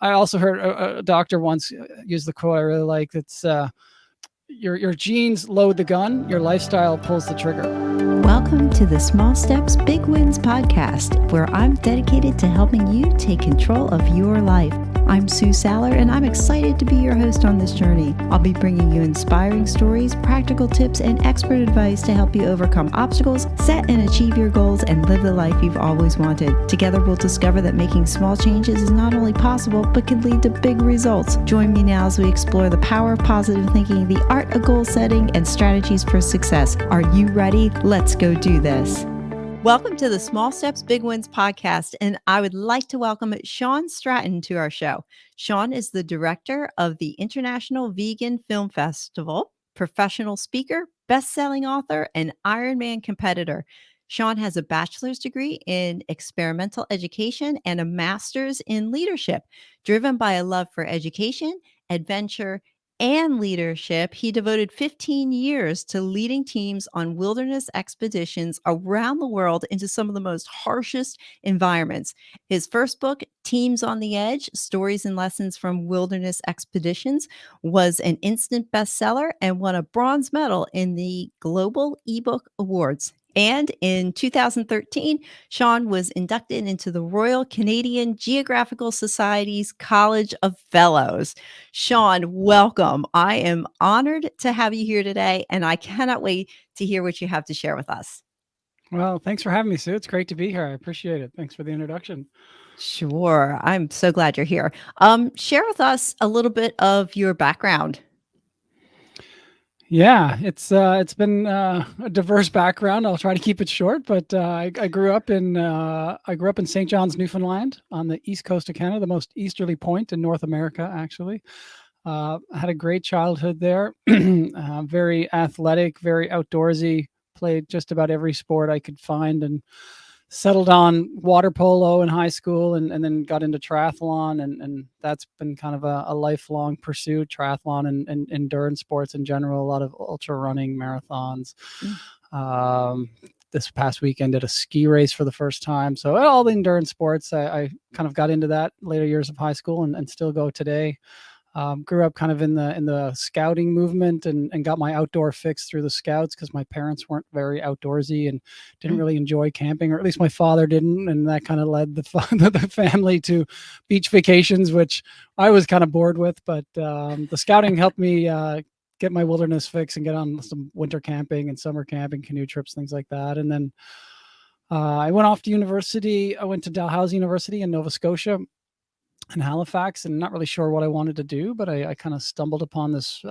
I also heard a doctor once use the quote I really like. It's your genes load the gun, your lifestyle pulls the trigger. Welcome to the Small Steps, Big Wins podcast, where I'm dedicated to helping you take control of your life. I'm Sue Saller, and I'm excited to be your host on this journey. I'll be bringing you inspiring stories, practical tips, and expert advice to help you overcome obstacles, set and achieve your goals, and live the life you've always wanted. Together, we'll discover that making small changes is not only possible, but can lead to big results. Join me now as we explore the power of positive thinking, the art of goal setting, and strategies for success. Are you ready? Let's go do this. Welcome to the Small Steps, Big Wins podcast, and I would like to welcome Shawn Stratton to our show. Shawn is the director of the International Vegan Film Festival, professional speaker, best-selling author, and Ironman competitor. Shawn has a bachelor's degree in experimental education and a master's in leadership. Driven by a love for education, adventure, and leadership, he devoted 15 years to leading teams on wilderness expeditions around the world into some of the most harshest environments. His first book, Teams on the Edge, Stories and Lessons from Wilderness Expeditions, was an instant bestseller and won a bronze medal in the Global eBook Awards. And in 2013, Shawn was inducted into the Royal Canadian Geographical Society's College of Fellows. Shawn, welcome. I am honored to have you here today, and I cannot wait to hear what you have to share with us. Well, thanks for having me, Sue. It's great to be here. I appreciate it. Thanks for the introduction. Sure. I'm so glad you're here. Share with us a little bit of your background. Yeah, it's been a diverse background. I'll try to keep it short, but I grew up in St. John's, Newfoundland, on the east coast of Canada, the most easterly point in North America, actually. Had a great childhood there. Very athletic, very outdoorsy. Played just about every sport I could find, and settled on water polo in high school, and then got into triathlon, and that's been kind of a lifelong pursuit, triathlon and endurance sports in general, a lot of ultra running, marathons. This past weekend did a ski race for the first time. So all the endurance sports, I kind of got into that later years of high school, and still go today. Grew up kind of in the scouting movement, and got my outdoor fix through the scouts because my parents weren't very outdoorsy and didn't really enjoy camping, or at least my father didn't. And that kind of led the family to beach vacations, which I was kind of bored with. But the scouting helped me get my wilderness fix and get on some winter camping and summer camping, canoe trips, things like that. And then I went off to university. I went to Dalhousie University in Nova Scotia, in Halifax, and not really sure what I wanted to do, but I kind of stumbled upon this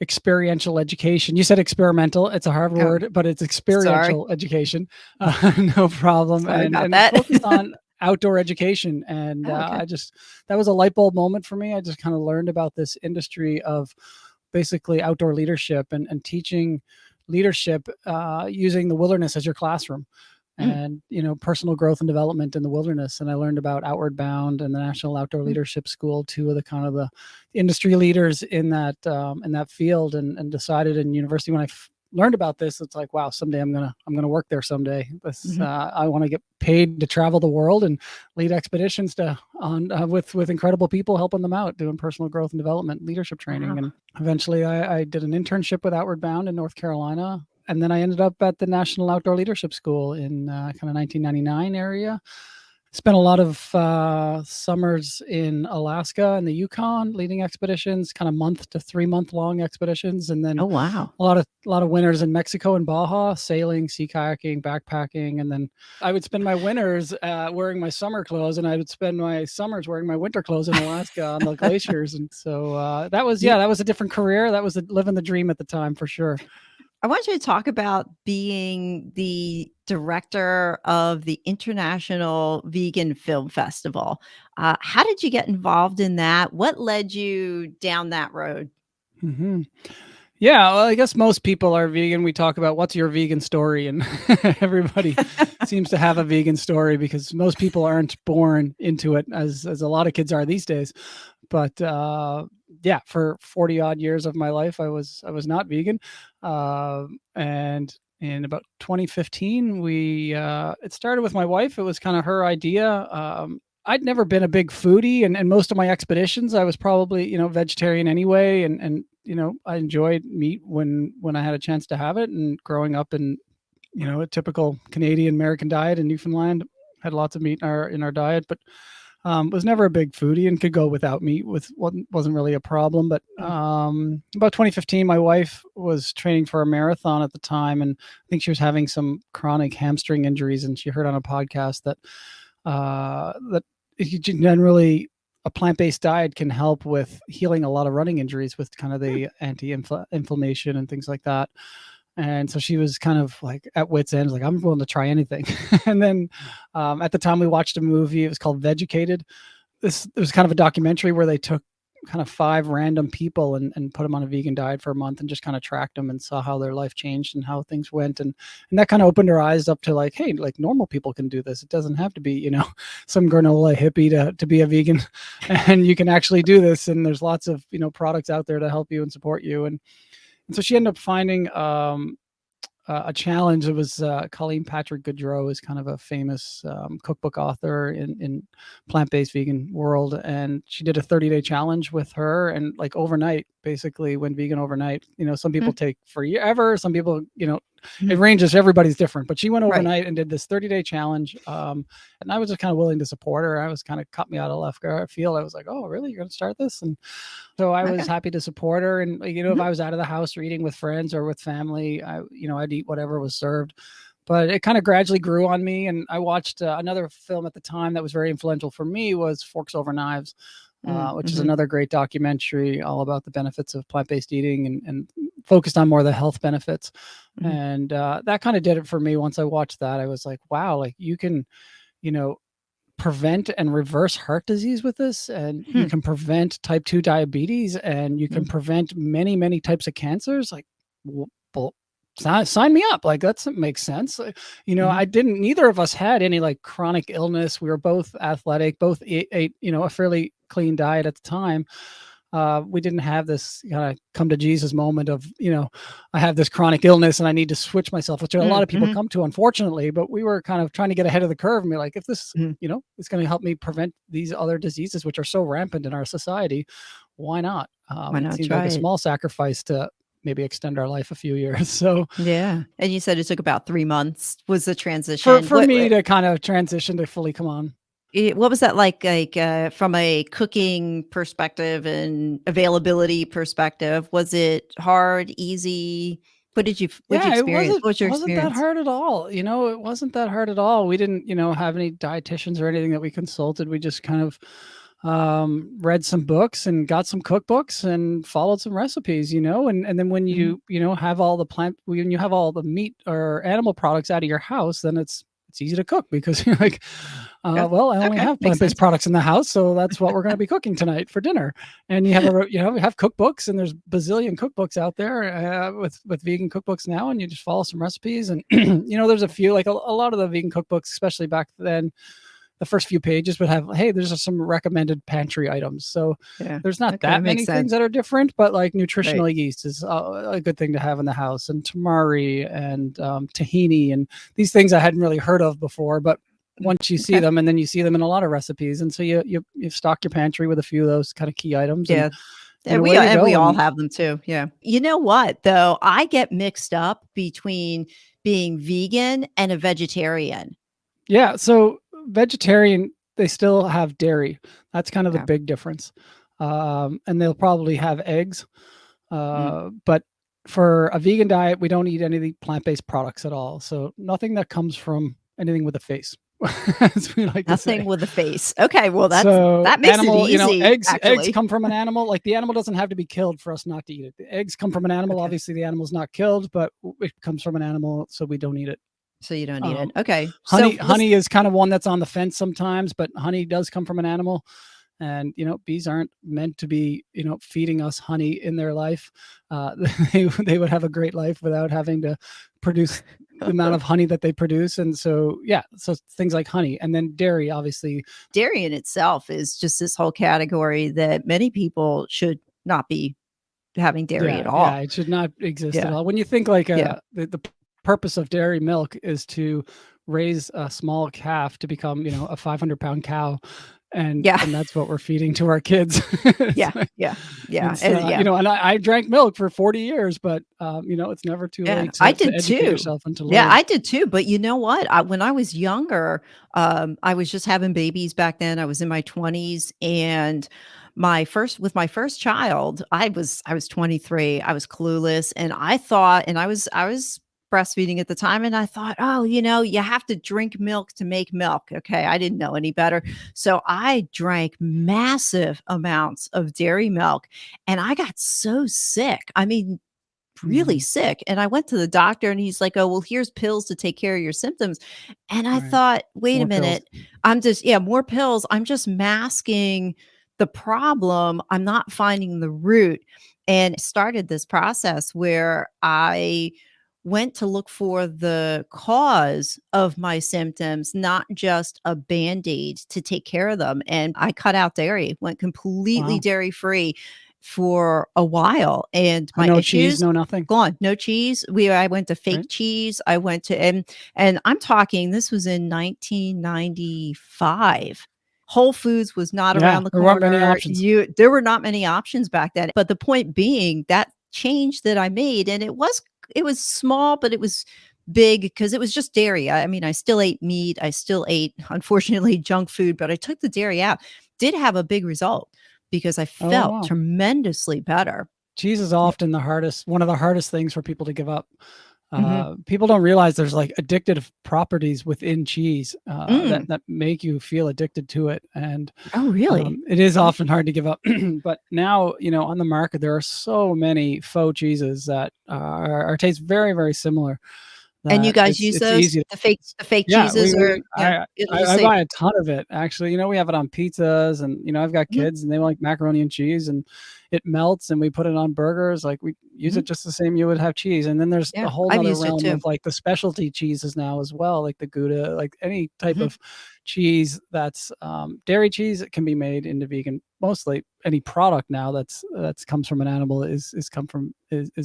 experiential education. You said experimental. It's a hard word, but it's experiential education. No problem. Sorry about and that. focused on outdoor education. And that was a light bulb moment for me. I just kind of learned about this industry of basically outdoor leadership and teaching leadership using the wilderness as your classroom. And, personal growth and development in the wilderness. And I learned about Outward Bound and the National Outdoor Leadership School, two of the kind of the industry leaders in that field, and decided in university when I learned about this, it's like, wow, someday I'm going to work there someday. I want to get paid to travel the world and lead expeditions with incredible people, helping them out, doing personal growth and development, leadership training. And eventually I did an internship with Outward Bound in North Carolina. And then I ended up at the National Outdoor Leadership School in kind of 1999 area. Spent a lot of summers in Alaska and the Yukon, leading expeditions, kind of month to 3 month long expeditions, and then Oh, wow. a lot of winters in Mexico and Baja, sailing, sea kayaking, backpacking, and then I would spend my winters wearing my summer clothes, and I would spend my summers wearing my winter clothes in Alaska on the glaciers, and so that was a different career. That was living the dream at the time for sure. I want you to talk about being the director of the International Vegan Film Festival. How did you get involved in that? What led you down that road? Mm-hmm. Yeah, well, I guess most people are vegan. We talk about what's your vegan story, and everybody seems to have a vegan story because most people aren't born into it, as a lot of kids are these days. But for 40 odd years of my life, I was not vegan. And in about 2015, it started with my wife. It was kind of her idea. I'd never been a big foodie, and most of my expeditions, I was probably, vegetarian anyway. And, I enjoyed meat when I had a chance to have it. And growing up in, a typical Canadian American diet in Newfoundland, had lots of meat in our diet, but was never a big foodie and could go without meat wasn't really a problem. But about 2015, my wife was training for a marathon at the time, and I think she was having some chronic hamstring injuries, and she heard on a podcast that generally a plant-based diet can help with healing a lot of running injuries with kind of the anti-inflammation and things like that. And so she was kind of like at wit's end, like, I'm willing to try anything. And then at the time we watched a movie, it was called Vegucated. It was kind of a documentary where they took kind of 5 random people and put them on a vegan diet for a month and just kind of tracked them and saw how their life changed and how things went. And that kind of opened our eyes up to like, hey, like normal people can do this. It doesn't have to be, some granola hippie to be a vegan, and you can actually do this. And there's lots of, products out there to help you and support you. And so she ended up finding a challenge. It was Colleen Patrick Goodrow is kind of a famous cookbook author in plant-based vegan world. And she did a 30-day challenge with her, and like overnight, basically went vegan overnight. Some people take forever. Some people, it ranges. Everybody's different, but she went overnight and did this 30-day challenge. And I was just kind of willing to support her. I was kind of cut me out of left field. I was like, oh, really? You're going to start this? And so I was happy to support her. And, if I was out of the house or eating with friends or with family, I'd eat whatever was served. But it kind of gradually grew on me. And I watched another film at the time that was very influential for me was Forks Over Knives, which is another great documentary all about the benefits of plant-based eating and focused on more of the health benefits. And that kind of did it for me. Once I watched that, I was like, wow, like you can, prevent and reverse heart disease with this, and you can prevent type 2 diabetes, and you can prevent many, many types of cancers. Like, well, sign me up. Like, that makes sense. Neither of us had any like chronic illness. We were both athletic, both ate a fairly clean diet at the time. We didn't have this come to Jesus moment of, I have this chronic illness and I need to switch myself, which a lot of people come to, unfortunately. But we were kind of trying to get ahead of the curve and be like, if this, is going to help me prevent these other diseases, which are so rampant in our society, why not? Why not? It seems like a small sacrifice to maybe extend our life a few years. So yeah. And you said it took about 3 months was the transition for me to kind of transition to fully come on. What was that like from a cooking perspective and availability perspective? Was it hard, easy? What did you experience? What was your experience? It wasn't that hard at all. It wasn't that hard at all. We didn't, have any dietitians or anything that we consulted. We just kind of read some books and got some cookbooks and followed some recipes, and then when you, have all when you have all the meat or animal products out of your house, then it's easy to cook because you're like, well, I only have plant-based products in the house, so that's what we're going to be cooking tonight for dinner. And you have we have cookbooks, and there's bazillion cookbooks out there with vegan cookbooks now, and you just follow some recipes. And there's a few, like a lot of the vegan cookbooks, especially back then, the first few pages would have, hey, there's some recommended pantry items. So there's not that many things that are different, but like nutritional yeast is a good thing to have in the house, and tamari and tahini, and these things I hadn't really heard of before, but once you see them, and then you see them in a lot of recipes. And so you stock your pantry with a few of those kind of key items. Yeah. And we all have them too. Yeah. You know what, though? I get mixed up between being vegan and a vegetarian. Yeah. So vegetarian, they still have dairy. That's kind of the big difference. And they'll probably have eggs. But for a vegan diet, we don't eat any of the plant-based products at all. So nothing that comes from anything with a face. As we like nothing to say. With a face. Okay, well that makes it easy. Eggs come from an animal. Like, the animal doesn't have to be killed for us not to eat it. The eggs come from an animal. Obviously, the animal's not killed, but it comes from an animal, so we don't eat it. So you don't eat it. Okay. Honey is kind of one that's on the fence sometimes, but honey does come from an animal. And, bees aren't meant to be, feeding us honey in their life. They would have a great life without having to produce the amount of honey that they produce. And so, so things like honey, and then dairy, obviously. Dairy in itself is just this whole category that many people should not be having dairy at all. Yeah, it should not exist at all. When you think like the purpose of dairy milk is to raise a small calf to become, a 500-pound cow. And Yeah. that's what we're feeding to our kids. Yeah. Yeah. Yeah. It's, And yeah. and I drank milk for 40 years, but, it's never too Yeah, late I to did educate too. yourself and to Yeah, learn. I did too, but you know what? When I was younger, I was just having babies back then. I was in my 20s, and my first child, I was 23. I was clueless, and I thought, and I was breastfeeding at the time, and I thought, "Oh, you have to drink milk to make milk." Okay, I didn't know any better. So I drank massive amounts of dairy milk, and I got so sick. I mean, really Mhm. sick, and I went to the doctor, and he's like, "Oh, well, here's pills to take care of your symptoms." And I Right. thought, "Wait a More pills. minute, I'm just yeah, more pills. I'm just masking the problem. I'm not finding the root." And started this process where I went to look for the cause of my symptoms, not just a Band-Aid to take care of them. And I cut out dairy, went completely Wow. dairy-free for a while, and my No cheese, issues no nothing, gone. No cheese. I went to fake right? cheese. I went to and I'm talking, this was in 1995. Whole Foods was not Yeah, around the there weren't many corner. options. There were not many options back then. But the point being, that change that I made, and it was small, but it was big because it was just dairy. I mean, I still ate meat. I still ate, unfortunately, junk food, but I took the dairy out. Did have a big result because I Oh, felt wow. tremendously better. Cheese is Yeah. often one of the hardest things for people to give up. Mhm. People don't realize there's like addictive properties within cheese Mm. that make you feel addicted to it, and Oh, really? it is Oh. often hard to give up. But now, on the market, there are so many faux cheeses that taste very, very similar. And you That guys use it's those? easy. The fake Yeah, cheeses, or yeah, it'll just I say buy a ton of it, actually. We have it on pizzas, and, I've got mhm, kids and they like macaroni and cheese, and it melts and we put it on burgers. Like, we use mhm. it just the same you would have cheese. And then there's a Yeah, whole I've nother used it realm too. of like the specialty cheeses now as well, like the Gouda, like any type Mhm, of cheese that's dairy cheese. It can be made into vegan. Mostly any product now that's comes from an animal is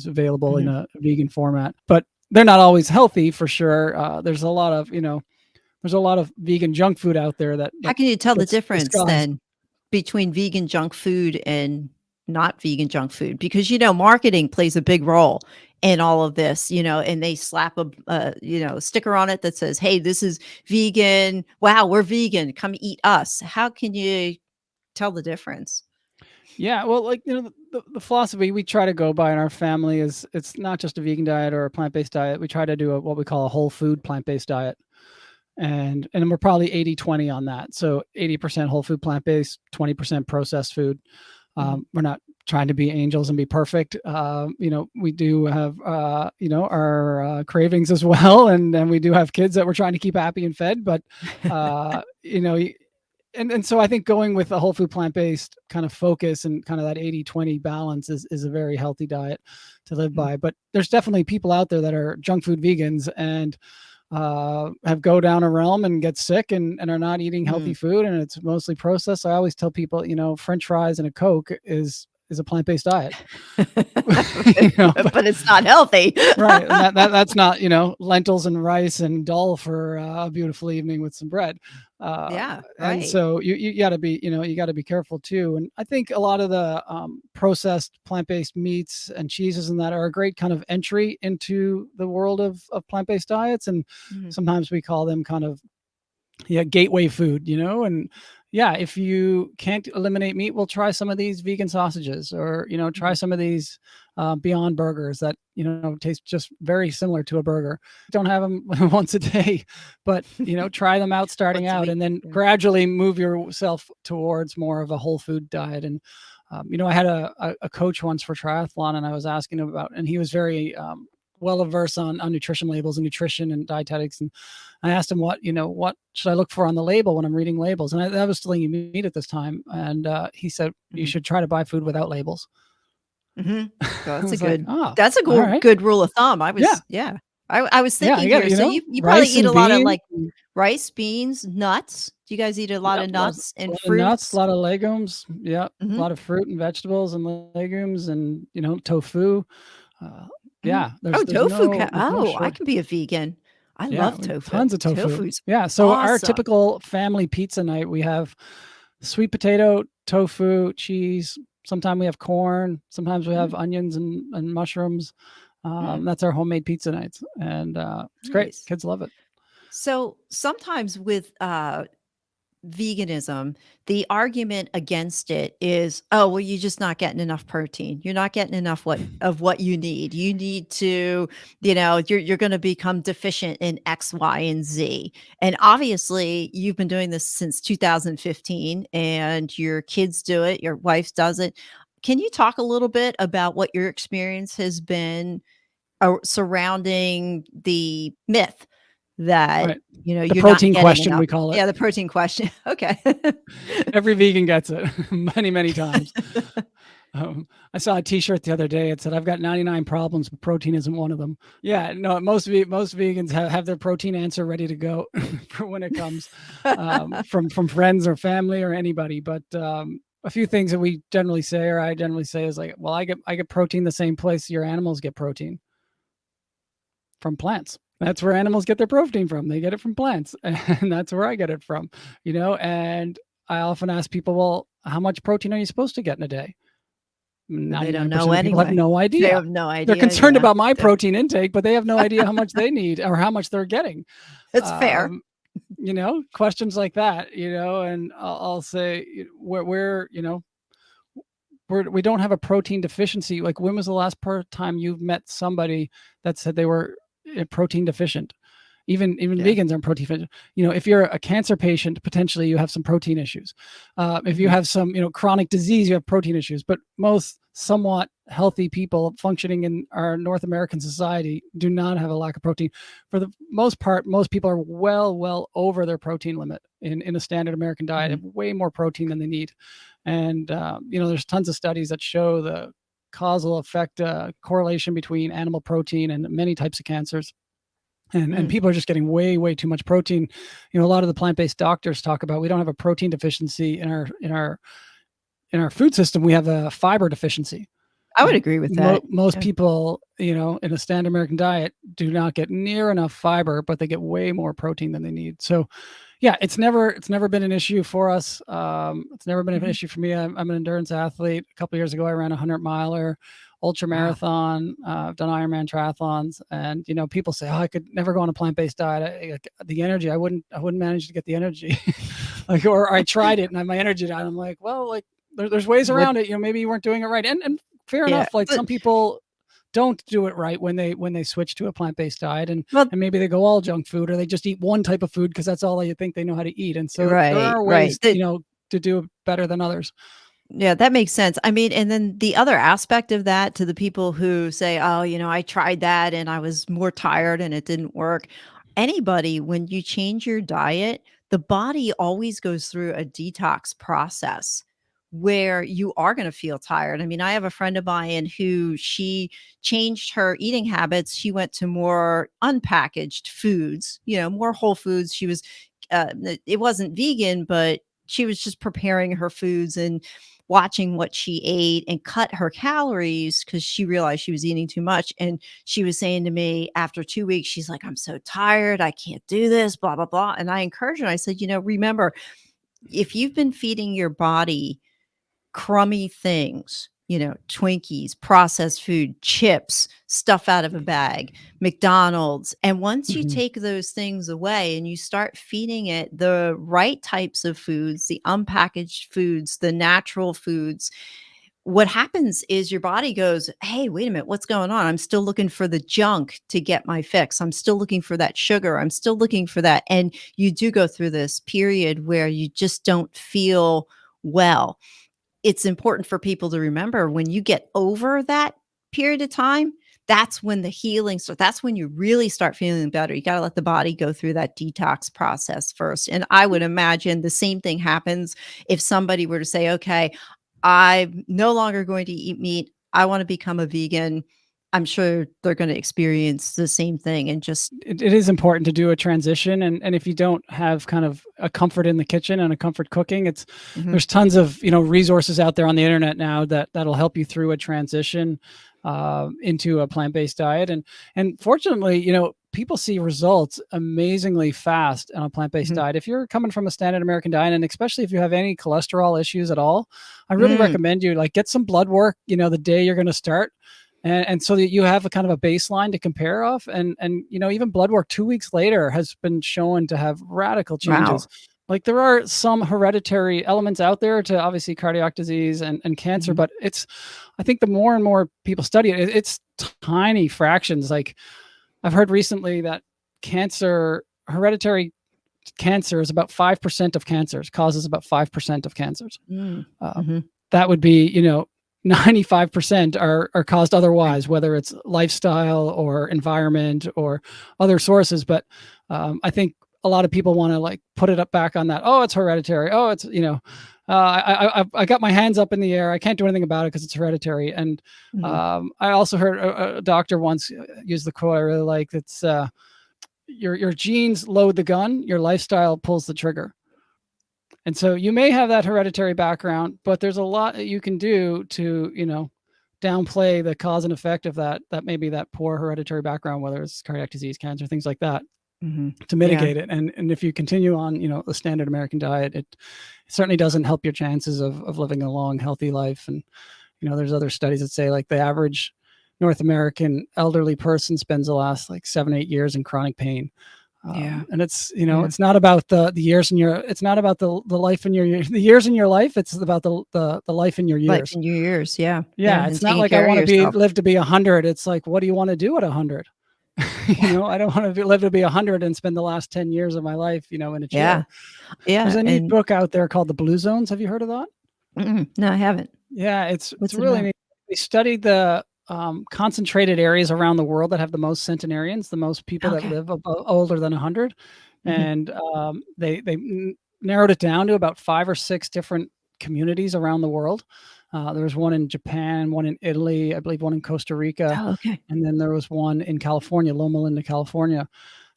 available in mhm. a vegan format. But they're not always healthy for sure. There's a lot of vegan junk food out there How that can you tell the gets difference disguised. then between vegan junk food and not vegan junk food? Because, marketing plays a big role in all of this, and they slap a sticker on it that says, "Hey, this is vegan. Wow, we're vegan. Come eat us." How can you tell the difference? Yeah, well, like, the philosophy we try to go by in our family is it's not just a vegan diet or a plant-based diet. We try to do what we call a whole food plant-based diet. And we're probably 80-20 on that. So 80% whole food plant-based, 20% processed food. Mhm. We're not trying to be angels and be perfect. We do have our cravings as well, and we do have kids that we're trying to keep happy and fed. But you know, and so I think going with a whole food plant-based kind of focus and kind of that 80-20 balance is a very healthy diet to live Mhm. by. But there's definitely people out there that are junk food vegans and have go down a realm and get sick and are not eating healthy Mm. food, and it's mostly processed. I always tell people, French fries and a Coke is a plant-based diet. But But it's not healthy. right, and that's not, lentils and rice and dal for a beautiful evening with some bread. Yeah, And right. so you got to be, you got to be careful too. And I think a lot of the processed plant-based meats and cheeses and that are a great kind of entry into the world of plant-based diets. And Mhm, sometimes we call them kind of, yeah, gateway food, and yeah, if you can't eliminate meat, we'll try some of these vegan sausages, or try mhm. some of these Beyond Burgers that taste just very similar to a burger. Don't have them once a day, but try them out starting Once a out, week. and then Yeah. gradually move yourself towards more of a whole food diet. And I had a coach once for triathlon, and I was asking him about, and he was very well averse on nutrition labels and nutrition and dietetics. And I asked him what should I look for on the label when I'm reading labels? And I was still eating meat at this time. And he said, you Mhm, should try to buy food without labels. mhm. So I was like, oh, that's a all good right. good rule of thumb. Yeah. Yeah. I was Yeah. thinking You got here, it. so you probably Rice eat a and lot of, beans. like, rice, beans, nuts. Do you guys eat a lot Yep. of Lots, nuts a and lot of nuts, a fruits? lot of legumes. Yep. A Mhm, lot of fruit and vegetables and legumes and, tofu. Uh, mhm. yeah. Oh, There's no, I short. can be a vegan. I love tofu. Tons of tofu. Tofu's yeah. So our awesome. typical family pizza night, we have sweet potato, tofu, cheese. Sometimes we have corn. Sometimes we have onions and mushrooms. That's our homemade pizza nights. And it's great. Nice. Kids love it. So sometimes with veganism, the argument against it is, oh, well, you're just not getting enough protein. You're not getting enough of what you need. You need to, you're going to become deficient in X, Y, and Z. And obviously, you've been doing this since 2015, and your kids do it. Your wife does it. Can you talk a little bit about what your experience has been surrounding the myth that, Right. The you're not protein getting question, enough? we call it. Yeah, the protein question. Okay. Every vegan gets it many, many times. I saw a T-shirt the other day. It said, "I've got 99 problems, but protein isn't one of them." Yeah, no, most vegans have their protein answer ready to go for when it comes from friends or family or anybody. But a few things that we generally say, or I generally say, is like, well, I get protein the same place your animals get protein, from plants. That's where animals get their protein from. They get it from plants, and that's where I get it from. And I often ask people, well, how much protein are you supposed to get in a day? They don't 99% know of people have anyway. no idea. They have no idea. They're concerned yeah. about my protein intake, but they have no idea how much they need or how much they're getting. It's fair. Questions like that, and I'll say we don't have a protein deficiency. Like, when was the last time you've met somebody that said they were protein deficient? Even vegans aren't protein deficient. If you're a cancer patient, potentially you have some protein issues. If you have some, chronic disease, you have protein issues. But most somewhat healthy people functioning in our North American society do not have a lack of protein. For the most part, most people are well over their protein limit in a standard American diet. Have way more protein than they need. And, there's tons of studies that show the causal effect, correlation between animal protein and many types of cancers. And people are just getting way too much protein. A lot of the plant-based doctors talk about, we don't have a protein deficiency in our food system. We have a fiber deficiency. I would agree with that. Most people, in a standard American diet, do not get near enough fiber, but they get way more protein than they need. So, yeah, it's never been an issue for us. It's never been an issue for me. I'm an endurance athlete. A couple of years ago, I ran a 100-miler, ultra marathon. I've done Ironman triathlons, and people say, "Oh, I could never go on a plant-based diet. The energy, I wouldn't manage to get the energy." Or I tried it and my energy died. I'm like, well, there's ways around it. Maybe you weren't doing it right, and fair enough. Some people don't do it right when they switch to a plant-based diet, and maybe they go all junk food, or they just eat one type of food because that's all they think they know how to eat. And so there are ways, to do better than others. Yeah, that makes sense. I mean, and then the other aspect of that, to the people who say, oh, I tried that and I was more tired and it didn't work. Anybody, when you change your diet, the body always goes through a detox process where you are going to feel tired. I mean, I have a friend of mine who she changed her eating habits. She went to more unpackaged foods, more whole foods. She was, it wasn't vegan, but she was just preparing her foods and watching what she ate and cut her calories because she realized she was eating too much. And she was saying to me after 2 weeks, she's like, I'm so tired. I can't do this, blah, blah, blah. And I encouraged her. I said, remember, if you've been feeding your body crummy things, Twinkies, processed food, chips, stuff out of a bag, McDonald's. And once you take those things away and you start feeding it the right types of foods, the unpackaged foods, the natural foods, what happens is your body goes, hey, wait a minute, what's going on? I'm still looking for the junk to get my fix. I'm still looking for that sugar. I'm still looking for that. And you do go through this period where you just don't feel well. It's important for people to remember, when you get over that period of time, that's when the healing starts. That's when you really start feeling better. You got to let the body go through that detox process first. And I would imagine the same thing happens if somebody were to say, okay, I'm no longer going to eat meat. I want to become a vegan. I'm sure they're going to experience the same thing. And just it is important to do a transition. And if you don't have kind of a comfort in the kitchen and a comfort cooking, there's tons of, resources out there on the internet now that'll help you through a transition into a plant-based diet. And fortunately, people see results amazingly fast on a plant-based diet. If you're coming from a standard American diet, and especially if you have any cholesterol issues at all, I really recommend you like get some blood work, the day you're going to start. And so that you have a kind of a baseline to compare off. And even blood work 2 weeks later has been shown to have radical changes. Wow. Like there are some hereditary elements out there to obviously cardiac disease and cancer, but I think the more and more people study it, it's tiny fractions. Like I've heard recently that hereditary cancer is about 5% of cancers, causes about 5% of cancers. That would be, 95% are caused otherwise, whether it's lifestyle or environment or other sources. But I think a lot of people want to like put it up back on that. Oh, it's hereditary. Oh, it's, I got my hands up in the air. I can't do anything about it because it's hereditary. And I also heard a doctor once use the quote I really like. It's your genes load the gun, your lifestyle pulls the trigger. And so you may have that hereditary background, but there's a lot that you can do to, downplay the cause and effect of that maybe that poor hereditary background, whether it's cardiac disease, cancer, things like that, to mitigate it. And if you continue on, the standard American diet, it certainly doesn't help your chances of living a long, healthy life. And, there's other studies that say like the average North American elderly person spends the last like 7-8 years in chronic pain. And it's, it's not about the years in your, it's not about the life in the years in your life. It's about the life in your years. Life in your years. Yeah. Yeah. It's not like I want to live to be 100. It's like, what do you want to do at 100? I don't want to live to be 100 and spend the last 10 years of my life, in a chair. Yeah. There's a neat book out there called The Blue Zones. Have you heard of that? No, I haven't. Yeah. It's really neat. We studied the concentrated areas around the world that have the most centenarians, the most people that live older than 100. And they narrowed it down to about 5 or 6 different communities around the world. There was one in Japan, one in Italy, I believe one in Costa Rica. And then there was one in California, Loma Linda, California.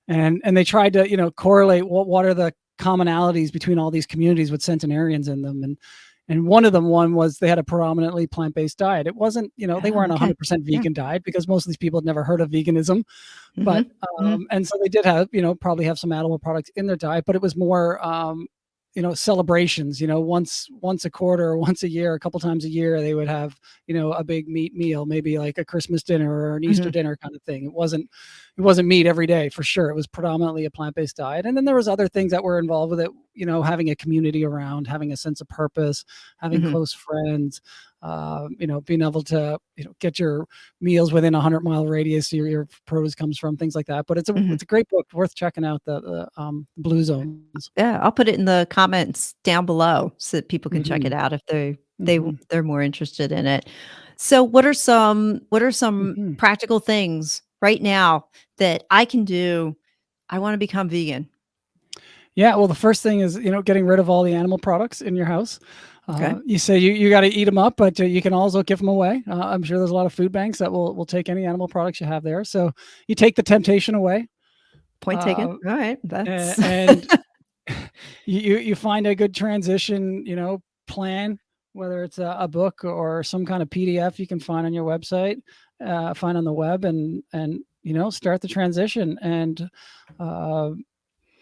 And they tried to, correlate what are the commonalities between all these communities with centenarians in them. And one of them was they had a predominantly plant-based diet. It wasn't, they weren't 100% vegan diet because most of these people had never heard of veganism. But, and so they did have, probably have some animal products in their diet, but it was more, celebrations, once a quarter or once a year, a couple times a year, they would have, a big meat meal, maybe like a Christmas dinner or an Easter dinner kind of thing. It wasn't meat every day for sure. It was predominantly a plant-based diet. And then there was other things that were involved with it, having a community around, having a sense of purpose, having close friends, being able to, get your meals within 100-mile radius your produce comes from, things like that. But it's a great book, worth checking out, the Blue Zones. Yeah, I'll put it in the comments down below so that people can check it out if they're more interested in it. So what are some practical things right now that I can do? I want to become vegan. Yeah, well, the first thing is, getting rid of all the animal products in your house. You say you got to eat them up, but you can also give them away. I'm sure there's a lot of food banks that will take any animal products you have there. So you take the temptation away. Point taken. All right. And you find a good transition, plan, whether it's a book or some kind of PDF you can find on your website, find on the web, and start the transition. And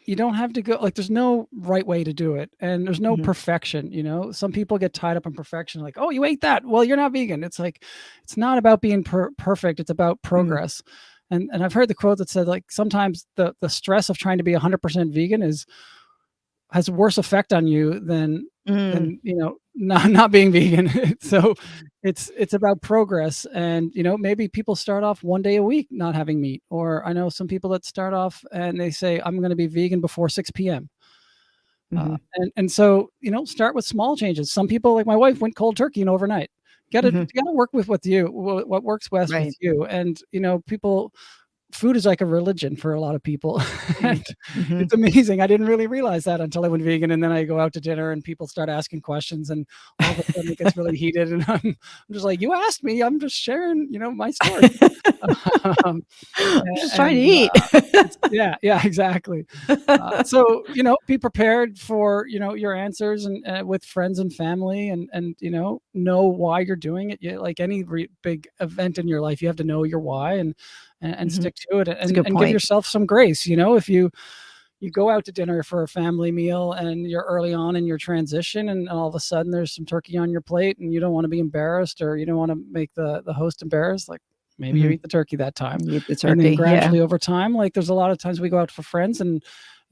you don't have to go, like, there's no right way to do it. And there's no perfection. Some people get tied up in perfection. Like, oh, you ate that. Well, you're not vegan. It's like, it's not about being perfect. It's about progress. And I've heard the quote that said, like, sometimes the stress of trying to be 100% vegan has a worse effect on you than not being vegan. So it's about progress. And, maybe people start off 1 day a week not having meat. Or I know some people that start off and they say, I'm going to be vegan before 6 p.m. And so, start with small changes. Some people, like my wife, went cold turkey and overnight. You gotta work with what works best with you. And, food is like a religion for a lot of people. And it's amazing. I didn't really realize that until I went vegan. And then I go out to dinner and people start asking questions, and all of a sudden it gets really heated. And I'm just like, you asked me, I'm just sharing, my story. I'm just trying to eat. Yeah, exactly. So, be prepared for, your answers and with friends and family, and know why you're doing it. Like any big event in your life, you have to know your why. And and stick to it, That's a good and give point. yourself some grace. If you go out to dinner for a family meal and you're early on in your transition, and all of a sudden there's some turkey on your plate, and you don't want to be embarrassed, or you don't want to make the host embarrassed, like maybe you Mhm. eat the turkey that time. You eat the And then turkey. Yeah. gradually over time, like there's a lot of times we go out for friends, and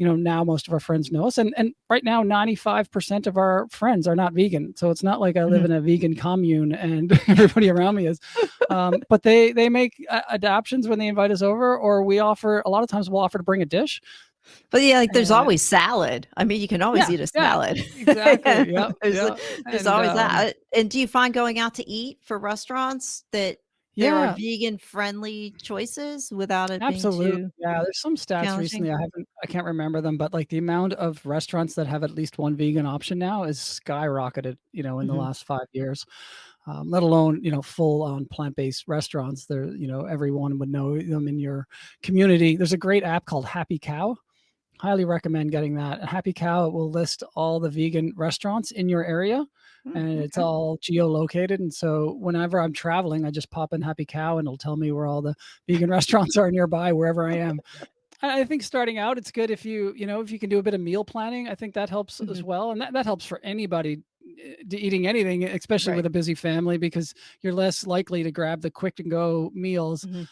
now most of our friends know us, and right now 95% of our friends are not vegan, so it's not like I live Mhm. in a vegan commune and everybody around me is. But they make adaptions when they invite us over, or we offer, a lot of times we'll offer to bring a dish. But yeah, like there's uh, always salad. I mean, you can always yeah, eat a yeah, salad. Yeah, exactly. Yeah, there's yeah. there's And always that. And do you find going out to eat for restaurants that there are yeah, vegan friendly choices without it being absolutely. too Yeah, there's some stats challenging? recently. I can't remember them, but like the amount of restaurants that have at least one vegan option now is skyrocketed, in the Mhm. last 5 years. Let alone, full on plant-based restaurants. There, everyone would know them in your community. There's a great app called Happy Cow. Highly recommend getting that. Happy Cow will list all the vegan restaurants in your area, and it's Okay. all geolocated. And so whenever I'm traveling, I just pop in Happy Cow, and it'll tell me where all the vegan restaurants are nearby, wherever I am. I think starting out, it's good if if you can do a bit of meal planning. I think that helps as Mhm. well, and that helps for anybody eating anything, especially with Right. a busy family, because you're less likely to grab the quick and go meals Mhm.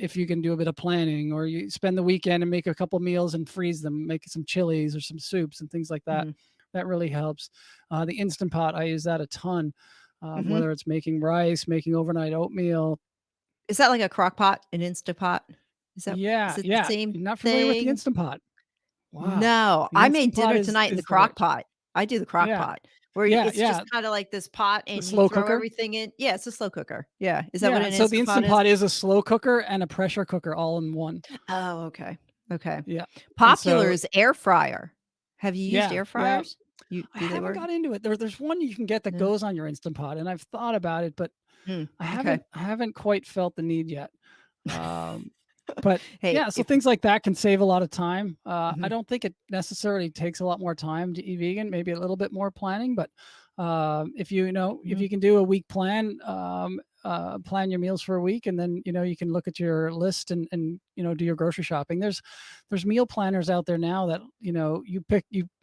if you can do a bit of planning, or you spend the weekend and make a couple meals and freeze them, make some chilies or some soups and things like that. Mhm. That really helps. The Instant Pot, I use that a ton, Mhm. whether it's making rice, making overnight oatmeal. Is that like a crock pot, an Instapot? Is Yeah, it the yeah. same You're not familiar with the thing? Instant Pot? Wow. No, The I made Instant Pot dinner is tonight in the is the crock way. pot. I do the crock Yeah. pot where Yeah, it's just yeah. kinda like this pot The and you slow throw cooker? everything in. Yeah, it's a slow cooker. Yeah. Is that what Yeah, an so the Instapot Instant is? Pot is a slow cooker and a pressure cooker all in one. Oh, okay. Okay. Yeah, and Popular so is air fryer. Have you used yeah, air yeah. fryers? You I do they haven't work? got into it. There's one you can get that No? goes on your Instant Pot, and I've thought about it, but Mm, I okay. haven't I haven't quite felt the need yet. Um, but Hey, yeah, so if things like that can save a lot of time. I mhm, don't think it necessarily takes a lot more time to eat vegan, maybe a little bit more planning, but if mhm, you can do a week plan, plan your meals for a week, and then you can look at your list, and do your grocery shopping. There's meal planners out there now that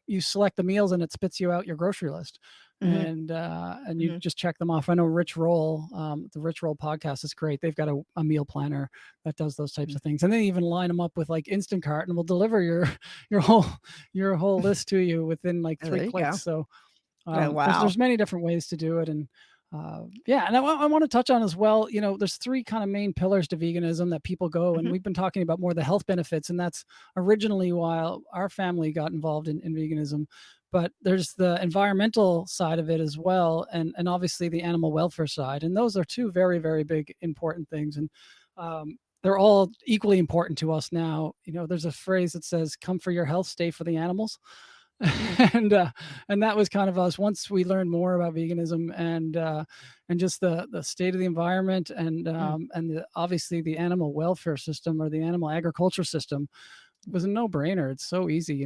you select the meals, and it spits you out your grocery list, mhm, and you mhm, just check them off. I know Rich Roll, the Rich Roll podcast is great. They've got a meal planner that does those types mhm. of things, and they even line them up with like Instacart, and will deliver your whole your whole list to you within like Oh, three there you go. clicks. So Oh, there's wow. many different ways to do it, and yeah, and I want to touch on as well. There's three kind of main pillars to veganism that people go, and Mhm, we've been talking about more the health benefits, and that's originally why our family got involved in veganism. But there's the environmental side of it as well, and obviously the animal welfare side, and those are two very very big important things, and they're all equally important to us now. There's a phrase that says, "Come for your health, stay for the animals." mhm, and uh, and that was kind of us once we learned more about veganism, and just the state of the environment, mm, obviously the animal welfare system, or the animal agriculture system, was a no-brainer. It's so easy.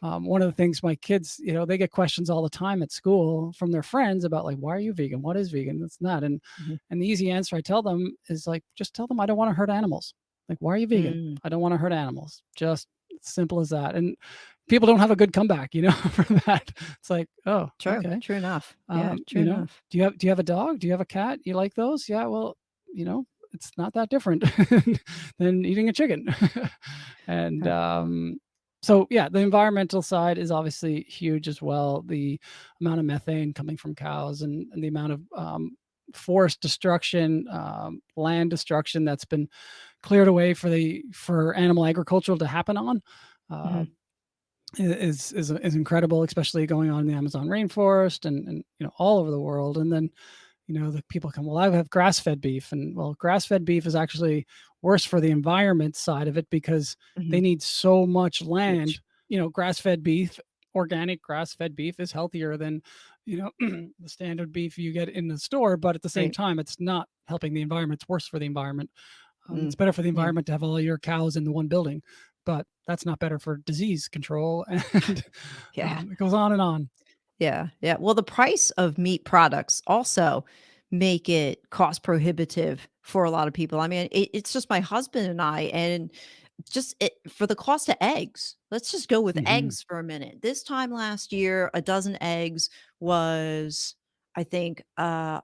One of the things my kids, they get questions all the time at school from their friends about, like, why are you vegan? What is vegan? It's not. And mhm, and the easy answer I tell them is, like, just tell them I don't want to hurt animals. Like, why are you vegan? mm. I don't want to hurt animals. Just simple as that. And people don't have a good comeback, for that. It's like, oh, True, okay. true enough. Yeah, true enough. Do you have a dog? Do you have a cat? You like those? Yeah, well, it's not that different than eating a chicken. and Huh, so yeah, the environmental side is obviously huge as well. The amount of methane coming from cows, and the amount of forest destruction, land destruction that's been cleared away for animal agriculture to happen on. Uh, mhm, is incredible, especially going on in the Amazon rainforest, and all over the world. And then the people come, well, I have grass-fed beef, and well, grass-fed beef is actually worse for the environment side of it, because they mhm. need so much Huge. land. Grass-fed beef, organic grass-fed beef, is healthier than the standard beef you get in the store, but at the same Right. time, it's not helping the environment. It's worse for the environment. It's Mm. better for the Yeah. environment to have all your cows in the one building, but that's not better for disease control. And Yeah. it goes on and on. Yeah, yeah. Well, the price of meat products also make it cost prohibitive for a lot of people. I mean, it's just my husband and I, and just for the cost of eggs. Let's just go with Mhm. eggs for a minute. This time last year, a dozen eggs was, I think, a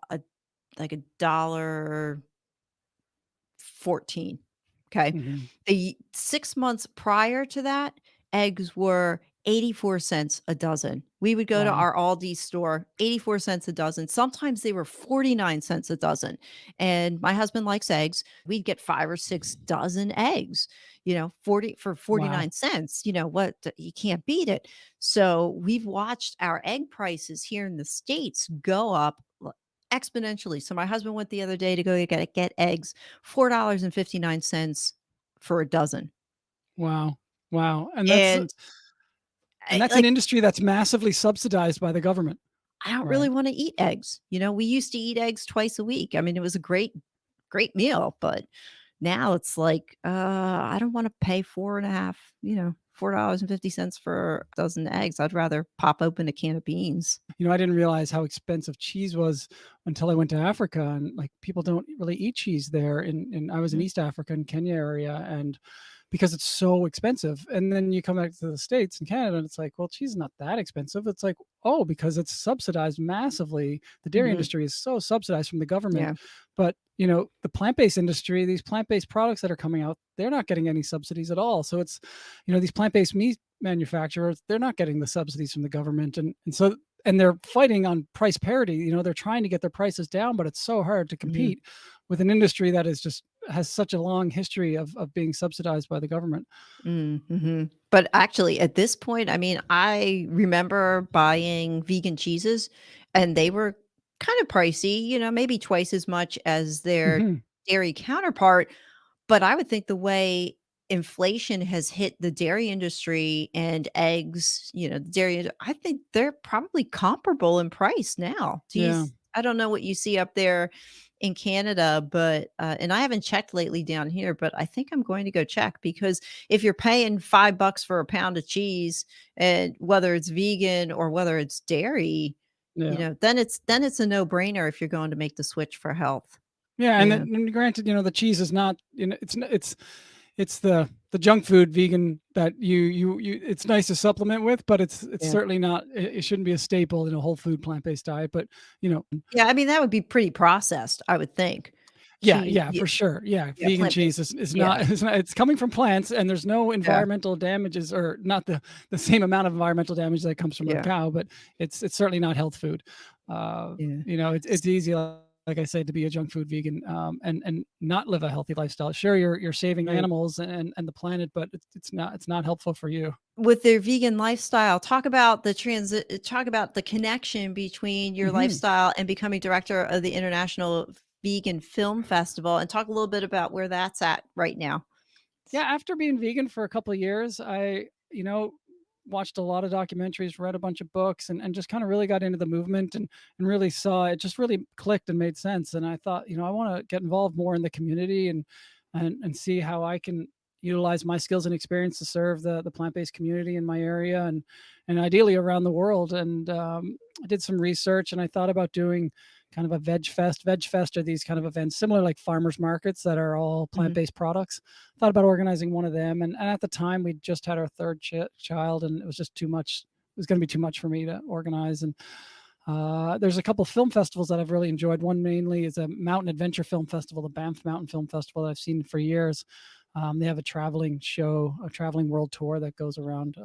like $1.14. Okay. Mhm. The 6 months prior to that, eggs were 84 cents a dozen. We would go to Wow. our Aldi store, 84 cents a dozen. Sometimes they were 49 cents a dozen. And my husband likes eggs. We'd get 5 or 6 dozen eggs, 40 for Wow. 49 cents. What, you can't beat it. So we've watched our egg prices here in the States go up exponentially. So my husband went the other day to go get eggs, $4.59 for a dozen. Wow. Wow. And And that's an like, industry that's massively subsidized by the government, I don't really right? want to eat eggs. We used to eat eggs twice a week. I mean, it was a great meal, but now it's like, I don't want to pay four and a half, $4.50 for a dozen eggs. I'd rather pop open a can of beans. I didn't realize how expensive cheese was until I went to Africa, and like people don't really eat cheese there. In I was in Mm, East Africa in Kenya area, and because it's so expensive. And then you come back to the States and Canada, and it's like, well, cheese is not that expensive. It's like, oh, because it's subsidized massively. The dairy mhm, industry is so subsidized from the government. yeah. But the plant-based industry, these plant-based products that are coming out, they're not getting any subsidies at all. So it's, these plant-based meat manufacturers, they're not getting the subsidies from the government. And they're fighting on price parity. They're trying to get their prices down, but it's so hard to Mhm. compete with an industry that is just has such a long history of being subsidized by the government. Mhm. But actually, at this point, I mean, I remember buying vegan cheeses, and they were kind of pricey, maybe twice as much as their Mhm. dairy counterpart. But I would think the way inflation has hit the dairy industry and eggs, the I think they're probably comparable in price now. Yeah. I don't know what you see up there in Canada, but and I haven't checked lately down here, but I think I'm going to go check, because if you're paying $5 for a pound of cheese, and whether it's vegan or whether it's dairy, Yeah. then it's a no-brainer if you're going to make the switch for health. Yeah, and Yeah. then and granted, the cheese is not, it's the junk food vegan that you it's nice to supplement with, but it's Yeah. certainly not, it shouldn't be a staple in a whole food plant-based diet. But Yeah, I mean, that would be pretty processed, I would think. yeah, Cheese, yeah, for sure. Yeah, yeah, vegan cheese plant-based is yeah, not it's coming from plants, and there's no yeah, environmental damages, or not the same amount of environmental damage that comes from a yeah, cow, but it's certainly not health food. yeah. It's easy, like I said, to be a junk food vegan, and not live a healthy lifestyle. Sure, you're saving Right. animals and the planet, but it's not helpful for you. With their vegan lifestyle, talk about the connection between your Mhm. lifestyle and becoming director of the International Vegan Film Festival, and talk a little bit about where that's at right now. Yeah, after being vegan for a couple of years, I, watched a lot of documentaries, read a bunch of books, and just kind of really got into the movement, and really saw it just really clicked and made sense. And I thought, I want to get involved more in the community, and see how I can utilize my skills and experience to serve the plant-based community in my area, and ideally around the world. And I did some research, and I thought about doing kind of a veg fest. Veg fest are these kind of events similar, like farmers markets that are all Mhm. plant-based products. Thought about organizing one of them, and at the time we just had our third child, and it was just too much. It was going to be too much for me to organize. And there's a couple film festivals that I've really enjoyed. One mainly is a mountain adventure film festival, the Banff Mountain Film Festival, that I've seen for years. They have a traveling show, a traveling world tour that goes around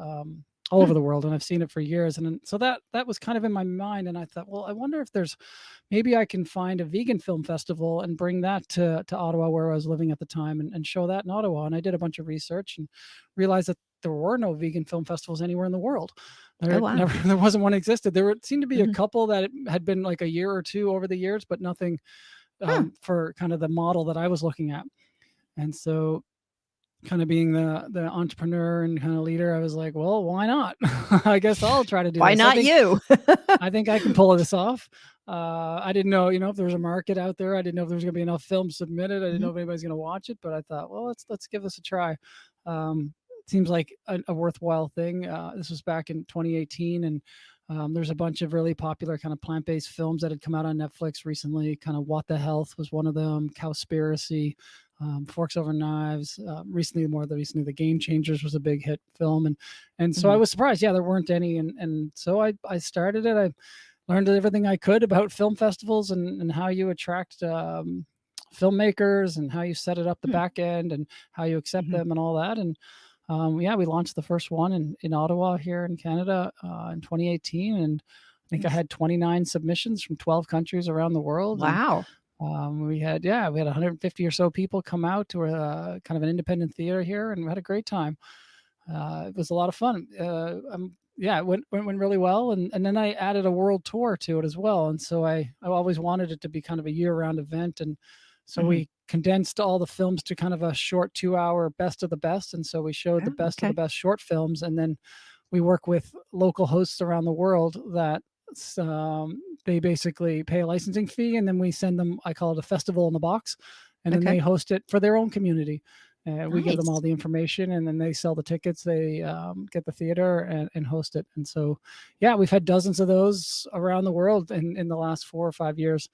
all Hmm. over the world, and I've seen it for years. And so that was kind of in my mind, and I thought, well, I wonder if there's maybe I can find a vegan film festival and bring that to Ottawa, where I was living at the time, and show that in Ottawa. And I did a bunch of research and realized that there were no vegan film festivals anywhere in the world. Oh, There wow. never there wasn't one existed. Seemed to be a Mhm. couple that had been like a year or two over the years, but nothing Huh. for kind of the model that I was looking at. And so, kind of being the entrepreneur and kind of leader, I was like, well, why not? I guess I'll try to do Why this. I not think you? I think I can pull this off. I didn't know, if there was a market out there. I didn't know if there was going to be enough films submitted. I didn't Mhm. know if anybody's going to watch it, but I thought, well, let's give this a try. It seems like a worthwhile thing. This was back in 2018, and There's a bunch of really popular kind of plant-based films that had come out on Netflix recently. Kind of What the Health was one of them. Cowspiracy, Forks Over Knives. Recently, The Game Changers was a big hit film, and so I Mhm. was surprised. Yeah, there weren't any, and so I started it. I learned everything I could about film festivals and how you attract filmmakers and how you set it up the Mm. back end and how you accept Mhm. them and all that. And yeah, we launched the first one in Ottawa here in Canada in 2018. And I think I Nice. had 29 submissions from 12 countries around the world. And Wow. we had 150 or so people come out to a kind of an independent theater here, and we had a great time. It was a lot of fun. Yeah, it went really well, and then I added a world tour to it as well. And so I always wanted it to be kind of a year round event, and so Mhm. we condensed all the films to kind of a short 2 hour best of the best. And so we showed the Oh, best of the okay. best short films, and then we work with local hosts around the world that they basically pay a licensing fee, and then we send them. I call it a festival in the box, and then they Okay. host it for their own community. We give them Nice. all the information, and then they sell the tickets. They get the theater and host it. And so, yeah, we've had dozens of those around the world in the last 4 or 5 years.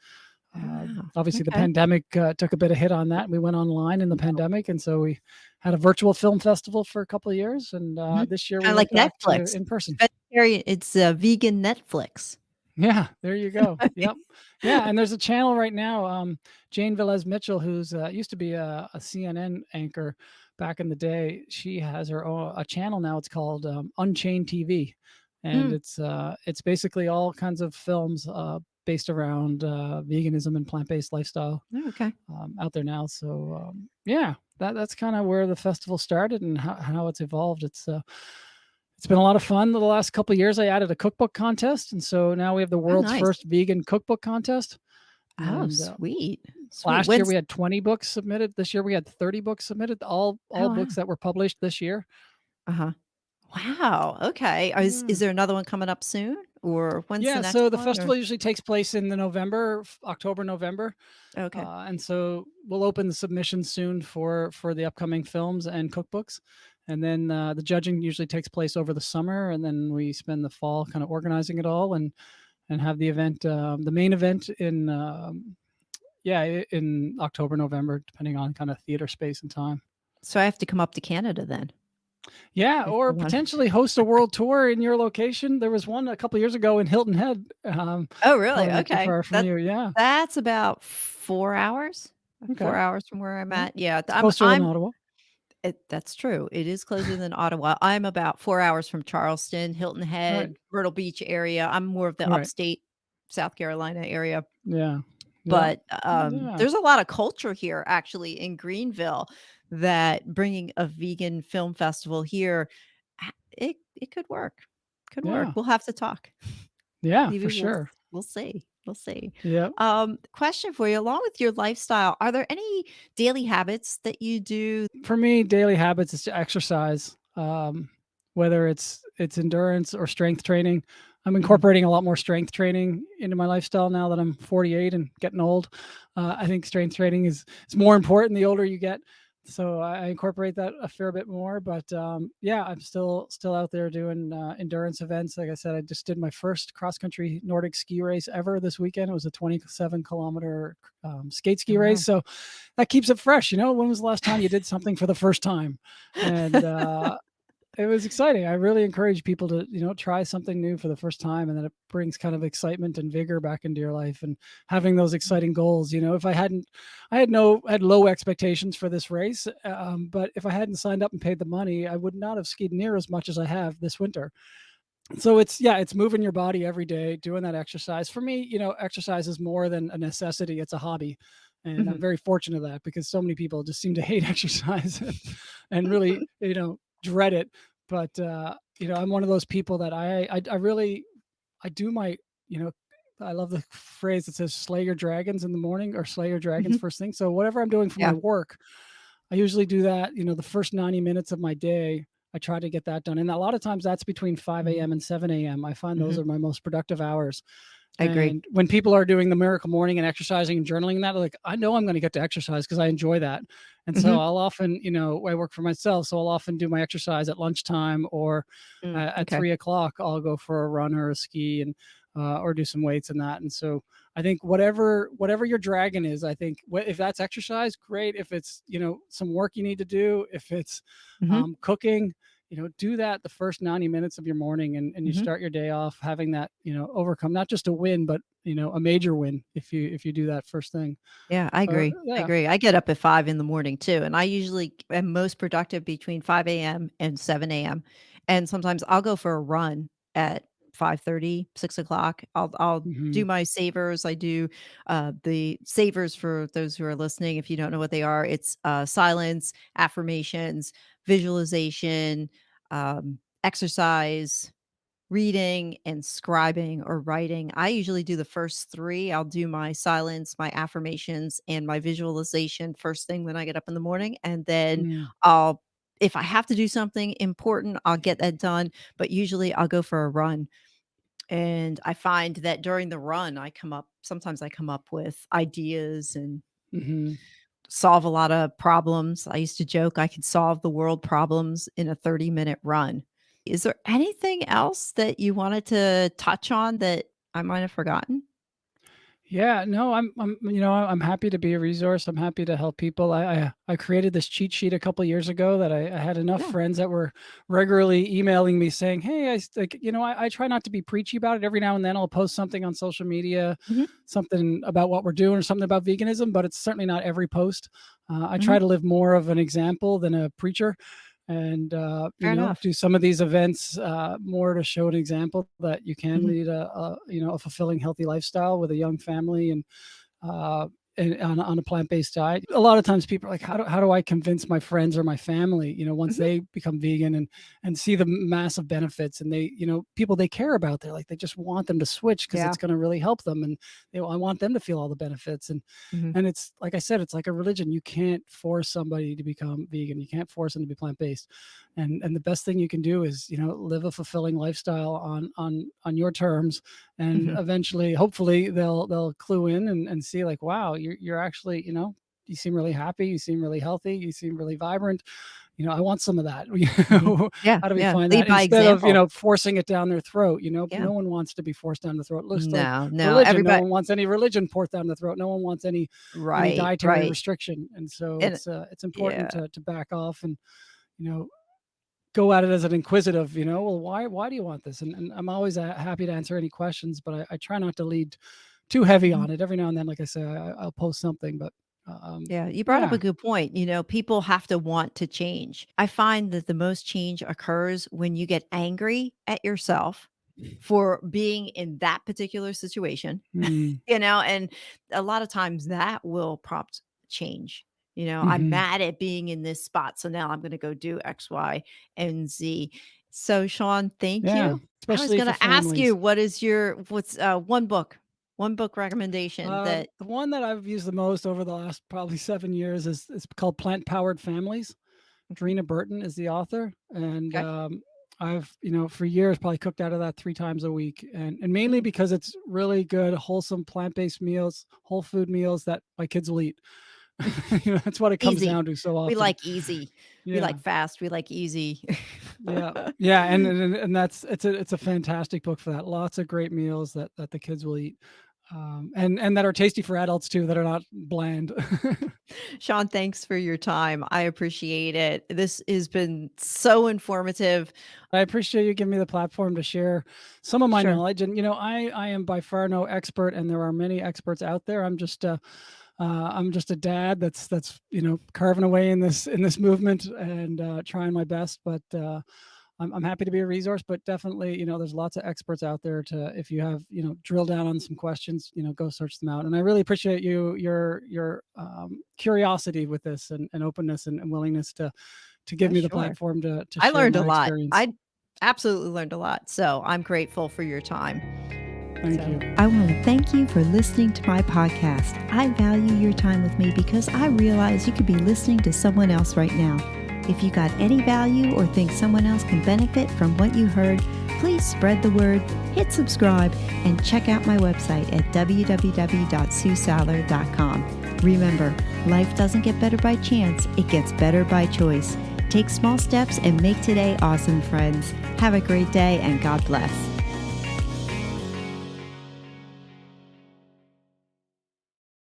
Oh, wow. Obviously, the Okay. pandemic took a bit of hit on that. We went online in the pandemic, and so we had a virtual film festival for a couple of years. And Mhm. this year we Kinda like went back to Netflix. in person. Vegetarian it's, vegan Netflix. Yeah, there you go. Yep. Yeah, and there's a channel right now, Jane Velez Mitchell, who's used to be a CNN anchor back in the day. She has her own a channel now. It's called Unchained TV, and Mm. it's basically all kinds of films based around veganism and plant-based lifestyle Oh, okay. out there now. So yeah, that's kind of where the festival started and how it's evolved. It's been a lot of fun the last couple of years. I added a cookbook contest, and so now we have the Oh, world's nice. first vegan cookbook contest. Oh, And sweet. Sweet. last year we When's had 20 books submitted. This year we had 30 books submitted. All Oh, wow. books that were published this year. Uh-huh. Wow, okay. Is Yeah. there another one coming up soon, or when's the Yeah, next so the one, or festival usually takes place in the October, November, Okay. and so we'll open the submissions soon for the upcoming films and cookbooks, and then the judging usually takes place over the summer, and then we spend the fall kind of organizing it all and have the event, the main event in in October, November, depending on kind of theater space and time. So I have to come up to Canada then Yeah, if I or want. potentially host a world tour in your location. There was one a couple years ago in Hilton Head, Oh, really? probably not too Okay. far from you. Yeah. That's about 4 hours? Okay. 4 hours from where I'm Yeah. at. Yeah, It's closer than Ottawa. that's true. It is closer than Ottawa. I'm about 4 hours from Charleston, Hilton Right. Head, Myrtle Beach area. I'm more of the Right. upstate South Carolina area. Yeah. Yeah. But, Yeah. there's a lot of culture here actually in Greenville that bringing a vegan film festival here, it could work. Could work. Yeah. We'll have to talk. Yeah, Maybe for sure. we'll see. We'll see. Yeah. Question for you, along with your lifestyle, are there any daily habits that you do? For me, daily habits is to exercise. Whether it's endurance or strength training. I'm Mhm. incorporating a lot more strength training into my lifestyle now that I'm 48 and getting old. I think strength training is more important the older you get. So I incorporate that a fair bit more. But yeah, I'm still out there doing endurance events. Like I said, I just did my first cross country Nordic ski race ever this weekend. It was a 27-kilometer skate ski Oh, race. wow. So that keeps it fresh. When was the last time you did something for the first time? And it was exciting. I really encourage people to, try something new for the first time, and then it brings kind of excitement and vigor back into your life, and having those exciting goals. If I had low expectations for this race, but if I hadn't signed up and paid the money, I would not have skied near as much as I have this winter. So it's moving your body every day, doing that exercise. For me, exercise is more than a necessity. It's a hobby. And I'm Mhm. very fortunate of that, because so many people just seem to hate exercise and really, dread it. But I'm one of those people that I really I do my, you know, I love the phrase that says slay your dragons in the morning, or slay your dragons Mhm. first thing. So whatever I'm doing for my Yeah. work, I usually do that, the first 90 minutes of my day. I try to get that done. And a lot of times that's between 5 Mhm. a.m. and 7 a.m. I find those Mhm. are my most productive hours. I agree. And when people are doing the miracle morning and exercising and journaling, that, like, I know I'm going to get to exercise because I enjoy that. And so I'll often, I work for myself, so I'll often do my exercise at lunchtime, or at Okay. 3 o'clock, I'll go for a run or a ski, and or do some weights and that. And so I think whatever your dragon is, I think if that's exercise, great. If it's, some work you need to do, if it's hmm cooking, do that the first 90 minutes of your morning, and you hmm start your day off having that, overcome not just a win, but, a major win if you do that first thing. Yeah, I So agree. I yeah. agree. I get up at 5 in the morning too, and I usually am most productive between 5 a.m. and 7 a.m. And sometimes I'll go for a run at 5:30, 6 o'clock. I'll do Hmm. my savers. I do the savers for those who are listening. If you don't know what they are, it's silence, affirmations, visualization, exercise, reading, and scribing or writing. I usually do the first 3. I'll do my silence, my affirmations, and my visualization first thing when I get up in the morning, and then Mm. I'll if I have to do something important, I'll get that done, but usually I'll go for a run, and I find that during the run, I come up with ideas and Hmm. solve a lot of problems. I used to joke I could solve the world problems in a 30-minute run. Is there anything else that you wanted to touch on that I might have forgotten? Yeah, no, I'm happy to be a resource. I'm happy to help people. I created this cheat sheet a couple years ago that I had enough Yeah. friends that were regularly emailing me saying, "Hey, I try not to be preachy about it. Every now and then I'll post something on social media, Mhm, something about what we're doing or something about veganism, but it's certainly not every post. I mhm. try to live more of an example than a preacher, and Fair enough. do some of these events more to show an example that you can Mhm, lead a fulfilling, healthy lifestyle with a young family, uh, and on a plant-based diet. A lot of times people are like, how do I convince my friends or my family, once mhm. they become vegan and see the massive benefits, and they, people they care about, they're like, they just want them to switch because Yeah. it's going to really help them, and I want them to feel all the benefits. Mhm, And it's like I said, it's like a religion. You can't force somebody to become vegan. You can't force them to be plant-based. And the best thing you can do is, live a fulfilling lifestyle on your terms. And mhm, eventually, hopefully, they'll clue in and see, like, wow, you're actually, you seem really happy, you seem really healthy, you seem really vibrant. I want some of that. mhm. Yeah, How do we yeah. find Lead that by instead of, example. forcing it down their throat? Yeah. No one wants to be forced down the throat. It looks like No, no. religion. No Everybody. one wants any religion forced down the throat. No one wants any Right, dietary right. restriction. And so And it's important yeah. to back off, and, you know, go at it as an inquisitive, well, why do you want this? And I'm always happy to answer any questions, but I try not to lead too heavy Mhm. on it. Every now and then, like I say, I'll post something, but Yeah, you brought up a yeah. good point. People have to want to change. I find that the most change occurs when you get angry at yourself for being in that particular situation, Mm, and a lot of times that will prompt change. I'm hmm. mad at being in this spot, so now I'm going to go do X, Y, and Z. So, Sean, thank Yeah, you. I was especially going for to ask you, families. what's one book recommendation that The one that I've used the most over the last probably 7 years is called Plant Powered Families. Mhm. Drina Burton is the author, and Okay. I've, for years, probably cooked out of that 3 times a week, and mainly Mm. because it's really good, wholesome, plant-based meals, whole food meals that my kids will eat. That's what it comes Easy. down to so We often. like easy. We Yeah, like fast. We like easy. yeah, yeah, and that's it's a fantastic book for that. Lots of great meals that the kids will eat, and that are tasty for adults too, that are not bland. Sean, thanks for your time. I appreciate it. This has been so informative. I appreciate you giving me the platform to share some of my Sure. knowledge. And, I am by far no expert, and there are many experts out there. I'm just a dad that's carving away in this movement, and trying my best. But I'm happy to be a resource. But definitely, there's lots of experts out there to, if you have, drill down on some questions, go search them out. And I really appreciate your curiosity with this, and openness, and willingness to give Yeah, me the sure. platform to I share learned a my lot. experience. I absolutely learned a lot. So I'm grateful for your time. Thank So you. I want to thank you for listening to my podcast. I value your time with me because I realize you could be listening to someone else right now. If you got any value or think someone else can benefit from what you heard, please spread the word, hit subscribe, and check out my website at www.suesaller.com. Remember, life doesn't get better by chance, it gets better by choice. Take small steps and make today awesome, friends. Have a great day and God bless.